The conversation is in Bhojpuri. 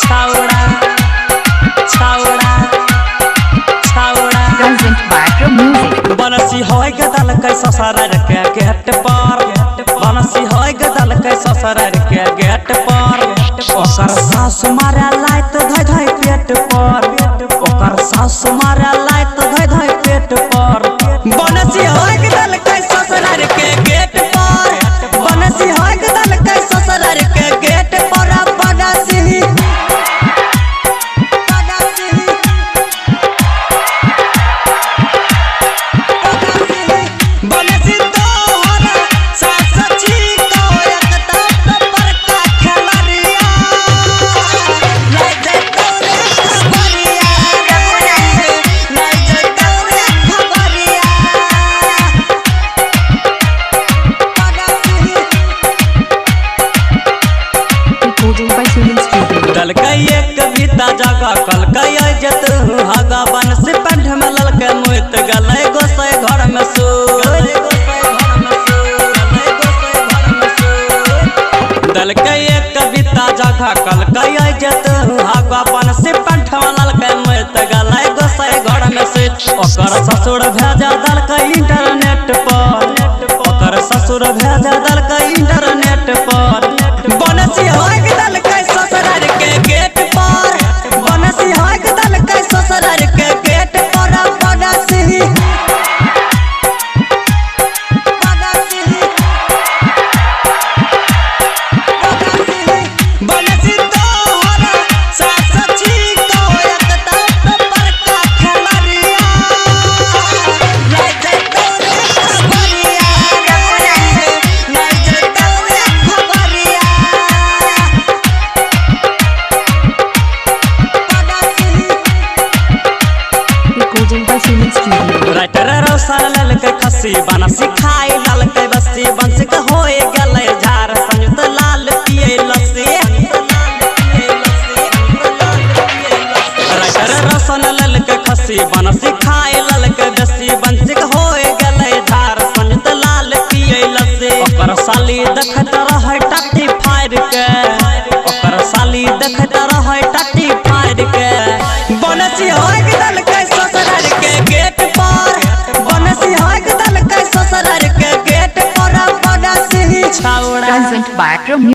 छावड़ा छावड़ा छावड़ा बनसी होय गदल कै ससुरार के गेट पर बनसी होय गदल कै ससुरार के गेट पर ओकर सासु मारे लाइत धय धय पेट पर ओकर सासु मारे लाइत धय धय पेट पर बनसी होय गदल कै ससुरार के गेट पर बनसी होय गदल कै ससुरार के गेट पर बनसी दल कई कविता जगह कल कई जत हगा बन से पंठ में ललके मुत गले गोसाई घर में सो दल कई कविता जगह कल कई जत हगा बन से पंठ में ललके मुत गले गोसाई घर में सो ओकर ससुर भेजा दल कई इंटरनेट पर ओकर ससुर भेजा दल कई इंटरनेट पर बनसी होय दल कई ससुरार के गेट पर बनसी होय दल कई ससुरार के गेट पर बनसी बनसी तोहरा सास छी को एकता पर का खलरिया ले जे तोरे खबरिया ले जे तोरे खबरिया राइटर रोसा लल के खसी बनसी